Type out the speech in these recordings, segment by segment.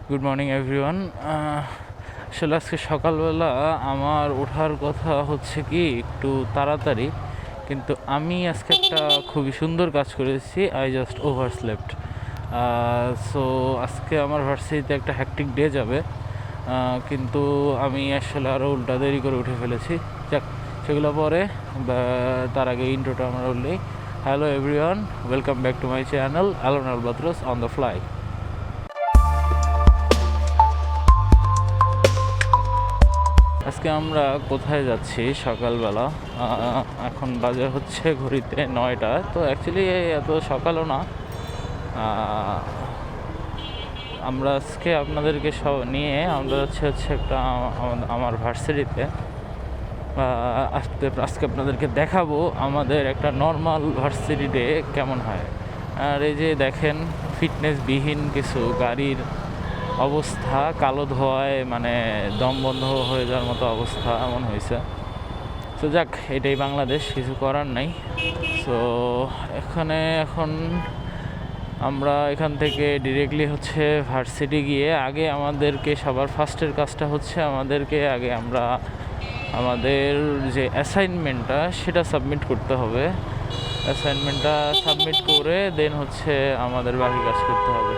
Good morning everyone. আসলে আজকে সকালবেলা আমার ওঠার কথা হচ্ছে কি একটু তাড়াতাড়ি, কিন্তু আমি আজকে একটা খুবই সুন্দর কাজ করেছি। I just over slept. So আজকে আমার ভার্সিটিতে একটা হ্যাকটিক ডে যাবে, কিন্তু আমি আসলে আরও উল্টা দেরি করে উঠে ফেলেছি। যাক, সেগুলো পরে। তার আগে ইন্ট্রোটা আমরা বললেই। Hello everyone, welcome back to my channel alone albatross on the fly. আজকে আমরা কোথায় যাচ্ছি সকালবেলা? এখন বাজে হচ্ছে ঘড়িতে 9টা। তো অ্যাকচুয়ালি এত সকালও না। আমরা আজকে আপনাদেরকে নিয়ে আমরা হচ্ছে একটা আমার ভার্সিটিতে। আজকে আপনাদেরকে দেখাবো আমাদের একটা নর্মাল ভার্সিটি ডে কেমন হয়। আর এই যে দেখেন, ফিটনেসবিহীন কিছু গাড়ির অবস্থা, কালো ধোঁয়ায় মানে দম বন্ধ হয়ে যাওয়ার মতো অবস্থা এমন হয়েছে। তো যাক, এটাই বাংলাদেশ, কিছু করার নাই। সো এখন আমরা এখান থেকে ডিরেক্টলি হচ্ছে ভার্সিটি গিয়ে আগে আমাদেরকে সবার ফার্স্টের কাজটা হচ্ছে আমাদেরকে আগে আমাদের যে অ্যাসাইনমেন্টটা সেটা সাবমিট করতে হবে। অ্যাসাইনমেন্টটা সাবমিট করে দেন হচ্ছে আমাদের বাকি কাজ করতে হবে।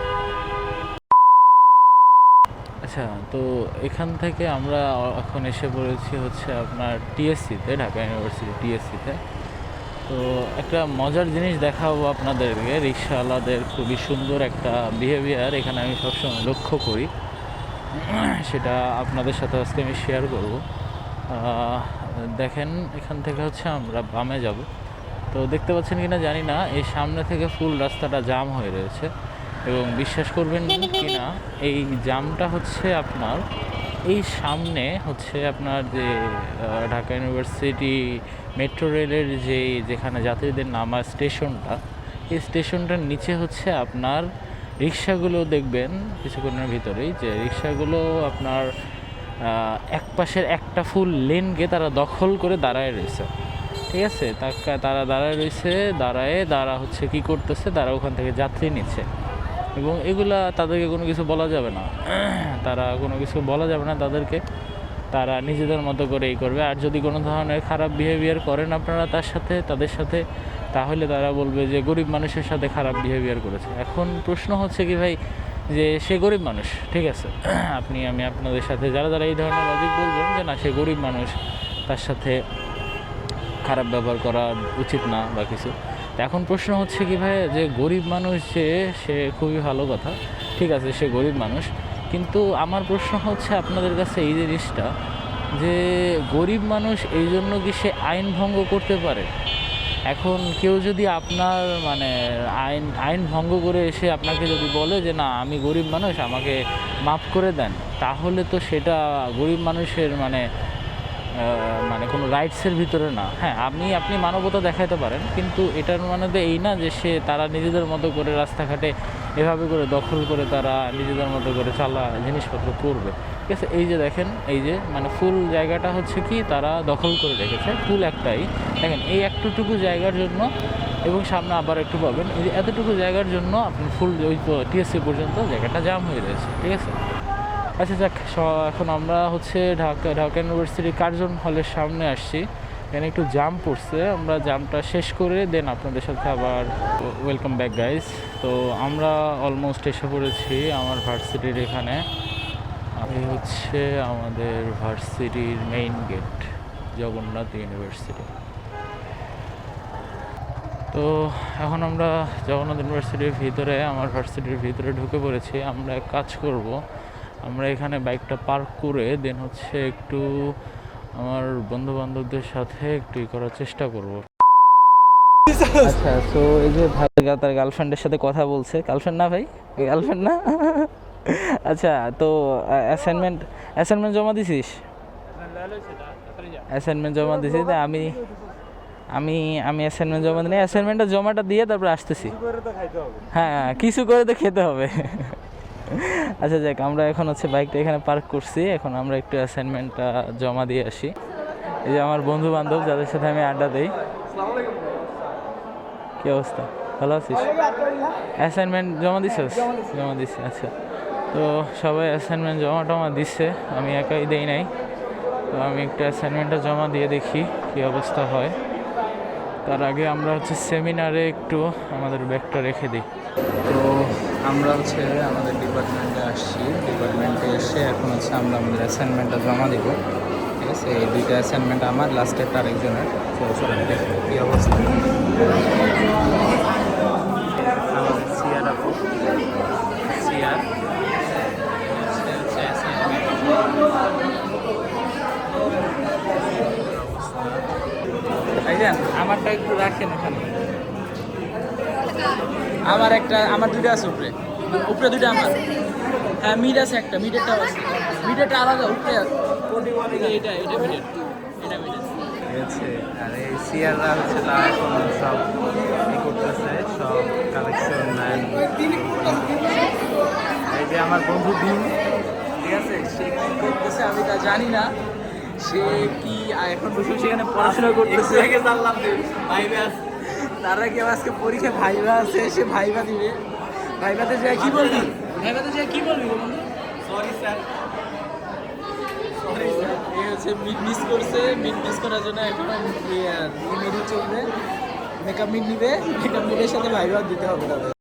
আচ্ছা, তো এখান থেকে আমরা এখন এসে পড়েছি হচ্ছে আপনার টিএসসিতে, ঢাকা ইউনিভার্সিটি টিএসসিতে। তো একটা মজার জিনিস দেখাবো আপনাদেরকে। রিকশাওয়ালাদের খুবই সুন্দর একটা বিহেভিয়ার এখানে আমি সবসময় লক্ষ্য করি, সেটা আপনাদের সাথে আজকে আমি শেয়ার করব। দেখেন, এখান থেকে হচ্ছে আমরা বামে যাব। তো দেখতে পাচ্ছেন কিনা জানি না, এই সামনে থেকে ফুল রাস্তাটা জাম হয়ে রয়েছে। এবং বিশ্বাস করবেন কি না, এই জামটা হচ্ছে আপনার এই সামনে হচ্ছে আপনার যে ঢাকা ইউনিভার্সিটি মেট্রো রেলের যেখানে যাত্রীদের নামার স্টেশনটা, এই স্টেশনটার নিচে হচ্ছে আপনার রিক্সাগুলো দেখবেন কিছুক্ষণের ভিতরেই যে রিক্সাগুলো আপনার এক পাশের একটা ফুল লেনকে তারা দখল করে দাঁড়ায় রয়েছে। ঠিক আছে, তারা দাঁড়ায় রয়েছে, তারা হচ্ছে কি করতেছে, তারা ওখান থেকে যাত্রী নিচ্ছে। এবং এগুলা তাদেরকে কোনো কিছু বলা যাবে না, তাদেরকে। তারা নিজেদের মতো করে করবে। আর যদি কোনো ধরনের খারাপ বিহেভিয়ার করেন আপনারা তাদের সাথে, তাহলে তারা বলবে যে গরিব মানুষের সাথে খারাপ বিহেভিয়ার করেছে। এখন প্রশ্ন হচ্ছে কি ভাই, যে সে গরিব মানুষ, ঠিক আছে, আমি আপনাদের সাথে যারা এই ধরনের লজিক বলবেন যে না সে গরিব মানুষ, তার সাথে খারাপ ব্যবহার করা উচিত না বা কিছু। এখন প্রশ্ন হচ্ছে কি ভাই, যে গরিব মানুষ সে খুবই ভালো কথা, ঠিক আছে, সে গরিব মানুষ। কিন্তু আমার প্রশ্ন হচ্ছে আপনাদের কাছে এই জিনিসটা, যে গরিব মানুষ এই জন্য কি সে আইন ভঙ্গ করতে পারে? এখন কেউ যদি আপনার মানে আইন ভঙ্গ করে এসে আপনাকে যদি বলে যে না আমি গরিব মানুষ, আমাকে মাফ করে দেন, তাহলে তো সেটা গরিব মানুষের মানে কোনো রাইটসের ভিতরে না। হ্যাঁ, আপনি মানবতা দেখাতে পারেন, কিন্তু এটার মানে তো এই না যে তারা নিজেদের মতো করে রাস্তাঘাটে এভাবে করে দখল করে তারা নিজেদের মতো করে জিনিসপত্র করবে। ঠিক আছে, এই যে দেখেন, এই যে মানে ফুল জায়গাটা হচ্ছে কি তারা দখল করে রেখেছে, ফুল একটাই। দেখেন, এই একটুটুকু জায়গার জন্য, এবং সামনে আবার একটু পাবেন, এই যে এতটুকু জায়গার জন্য আপনি ফুল ওই টিএসসি পর্যন্ত জায়গাটা জাম হয়ে রয়েছে। ঠিক আছে, আচ্ছা যাক, এখন আমরা হচ্ছে ঢাকা ইউনিভার্সিটি কার্জন হলের সামনে আসছি। এখানে একটু জাম পড়ছে, আমরা জামটা শেষ করে দেন আপনাদের সাথে আবার ওয়েলকাম ব্যাক গাইজ। তো আমরা অলমোস্ট এসে পড়েছি আমার ভার্সিটির এখানে। এই হচ্ছে আমাদের ভার্সিটির মেইন গেট, জগন্নাথ ইউনিভার্সিটি। তো এখন আমরা জগন্নাথ ইউনিভার্সিটির ভিতরে, আমার ভার্সিটির ভিতরে ঢুকে পড়েছি। আমরা এক কাজ করব, আমরা এখানে বাইকটা পার্ক করে দেন হচ্ছে একটু আমার বন্ধু বান্ধবদের সাথে একটু করার চেষ্টা করব। আচ্ছা, তো এই যে ভাই তার গার্লফ্রেন্ডের সাথে কথা বলছে। গার্লফ্রেন্ড না ভাই, গার্লফ্রেন্ড না। আচ্ছা, তো অ্যাসাইনমেন্ট জমা দিছিস? অ্যাসাইনমেন্ট জমা দিছি। আমি আমি আমি অ্যাসাইনমেন্ট জমা দিই, অ্যাসাইনমেন্টটা জমাটা দিয়ে তারপর আসতেছি। হ্যাঁ, কিছু করে তো খেতে হবে। আচ্ছা যাক, আমরা এখন হচ্ছে বাইকটা এখানে পার্ক করছি, এখন আমরা একটু অ্যাসাইনমেন্টটা জমা দিয়ে আসি। এই যে আমার বন্ধু বান্ধব যাদের সাথে আমি আড্ডা দিই। কি অবস্থা, ভালো আছিস? অ্যাসাইনমেন্ট জমা দিছিস? জমা দিছি। আচ্ছা, তো সবাই অ্যাসাইনমেন্ট জমা টমা দিচ্ছে, আমি একাই দেই নাই। তো আমি একটু অ্যাসাইনমেন্টটা জমা দিয়ে দেখি কী অবস্থা হয়। তার আগে আমরা হচ্ছে সেমিনারে একটু আমাদের ব্যাগটা রেখে দিই। তো আমরা হচ্ছে আমাদের ডিপার্টমেন্টে আসছি, ডিপার্টমেন্টে এসে এখন হচ্ছে আমরা আমাদের অ্যাসাইনমেন্টটা জমা দিব। ঠিক আছে, এই দুইটা অ্যাসাইনমেন্ট আমার, লাস্টেরটা আরেকজনের। তো চলেন দেখি কী অবস্থা। আমাদের সিয়ার আপু, সিয়ার আমারটা একটু রাখেন এখানে। আমার দুইটা আছে উপরে, উপরে দুইটা আমার। হ্যাঁ, মিড আছে একটা, মিডেরটাও আছে, মিডেরটা আলাদা, উপরে এটা এটা মিডের, এটা মিডের হচ্ছে। আর এই সিয়াররা হচ্ছে তারা এখন সব করতেছে, সব কালেকশন। এই যে আমার বন্ধু দিন, ঠিক আছে, সে কি করতেছে আমি তা জানি না। সে কি এখন বসে সেখানে পড়াশোনা করতেছে। তারা কেউ আজকে পরীক্ষা ভাইবা আছে, সে ভাইবা দিবে। ভাইবাতে যা কি বলবি, ভাইবাতে যা কি বলবি বন্ধু? Sorry sir, sorry sir. এই হচ্ছে মিড মিস করছে, মিড মিস করার জন্য এখন মেডি চলবে, মেকআপ মিড নিবে, মেকআপ মিডের সাথে ভাইবা দিতে হবে তাদের।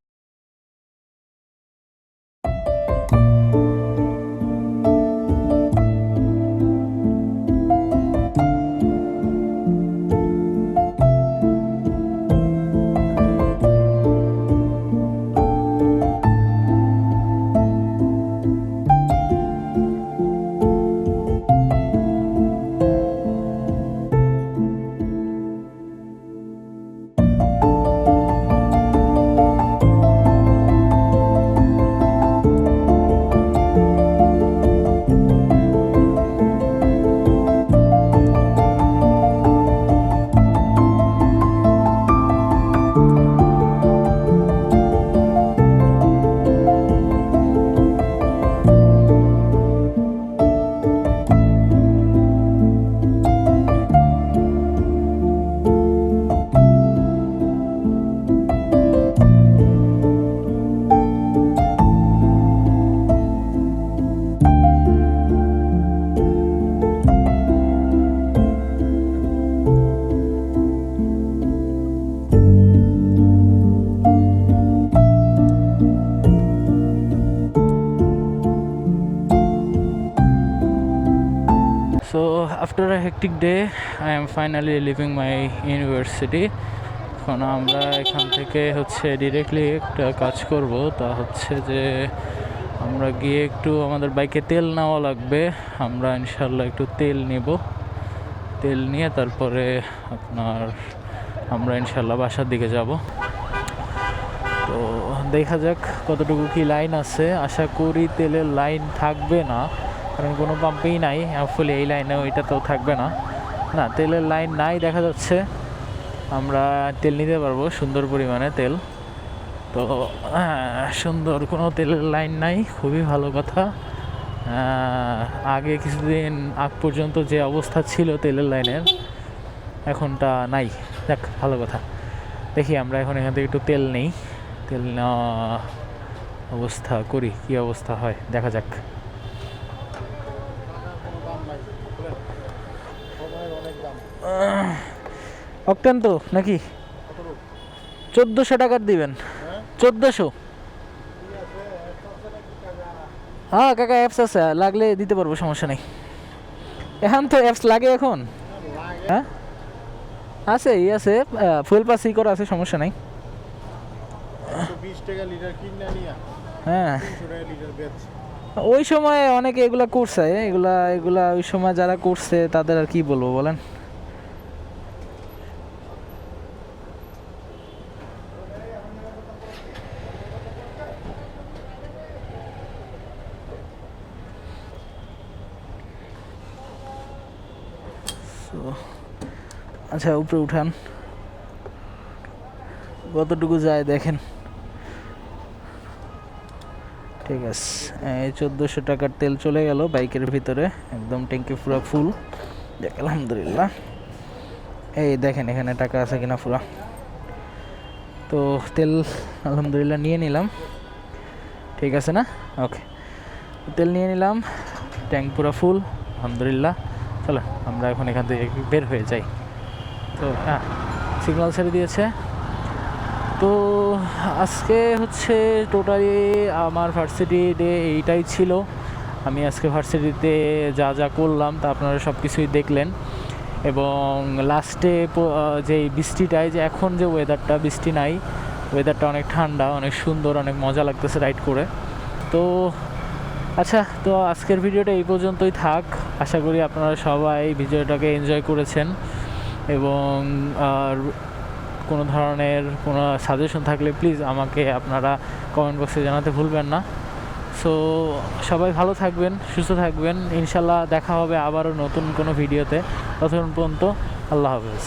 So after a hectic day, I am finally leaving my university. এখন আমরা এখান থেকে হচ্ছে ডিরেক্টলি একটা কাজ করব, তা হচ্ছে যে আমরা গিয়ে একটু আমাদের বাইকে তেল নেওয়া লাগবে। আমরা ইনশাল্লাহ একটু তেল নেব, তেল নিয়ে তারপরে আমরা ইনশাল্লাহ বাসার দিকে যাব। তো দেখা যাক কতটুকু কি লাইন আছে। আশা করি তেলের লাইন থাকবে না, কারণ কোনো পাম্পেই নাই। ফুলে এই লাইনে ওইটাতেও থাকবে না, না তেলের লাইন নাই দেখা যাচ্ছে। আমরা তেল নিতে পারবো সুন্দর পরিমাণে তেল। তো সুন্দর কোনো তেলের লাইন নাই, খুবই ভালো কথা। আগে কিছুদিন আগ পর্যন্ত যে অবস্থা ছিল তেলের লাইনের, এখনটা নাই। দেখ ভালো কথা। দেখি আমরা এখন এখান থেকে একটু তেল নেই, তেল নেওয়া অবস্থা করি, কি অবস্থা হয় দেখা যাক। অক্টেন তো নাকি 1400 টাকার দিবেন? 1400? হ্যাঁ কাকা, অ্যাপস আছে, লাগলে দিতে পারবো, সমস্যা নেই। এখন তো অ্যাপস লাগে এখন? হ্যাঁ আছে, ই আছে, ফুয়েল পাস ই করা আছে, সমস্যা নাই। 20 টাকা লিটার কিনে নিয়া, হ্যাঁ 300 টাকা লিটার বেচ। ওই সময় অনেকে এগুলা করছে, এগুলা ওই সময় যারা করছে তাদের আর কি বলবো বলেন। আচ্ছা উপরে উঠান, কতটুকু যায় দেখেন। ঠিক আছে, এই 1400 টাকার তেল চলে গেল বাইকের ভিতরে, একদম ট্যাঙ্কি পুরো ফুল। দেখ আলহামদুলিল্লাহ। এই দেখেন এখানে টাকা আছে কিনা পুরা। তো তেল আলহামদুলিল্লাহ নিয়ে নিলাম, ঠিক আছে না? ওকে। তেল নিয়ে নিলাম, ট্যাঙ্ক পুরো ফুল আলহামদুলিল্লাহ। চলো আমরা এখন এখান থেকে বের হয়ে যাই। তো হ্যাঁ, সিগন্যাল ছেড়ে দিয়েছে। তো আজকে হচ্ছে টোটালি আমার ভার্সিটি ডে এইটাই ছিল। আমি আজকে ভার্সিটিতে যা যা করলাম তা আপনারা সব কিছুই দেখলেন। এবং লাস্টে যে বৃষ্টিটায়, যে এখন যে ওয়েদারটা, বৃষ্টি নাই, ওয়েদারটা অনেক ঠান্ডা, অনেক সুন্দর, অনেক মজা লাগতেছে রাইড করে। তো আচ্ছা, তো আজকের ভিডিওটা এই পর্যন্তই থাক। আশা করি আপনারা সবাই ভিডিওটাকে এনজয় করেছেন এবং কোনো ধরনের কোনো সাজেশন থাকলে প্লিজ আমাকে আপনারা কমেন্ট বক্সে জানাতে ভুলবেন না। সো সবাই ভালো থাকবেন, সুস্থ থাকবেন, ইনশাল্লাহ দেখা হবে আবারও নতুন কোনো ভিডিওতে। ততক্ষণ পর্যন্ত আল্লাহ হাফেজ।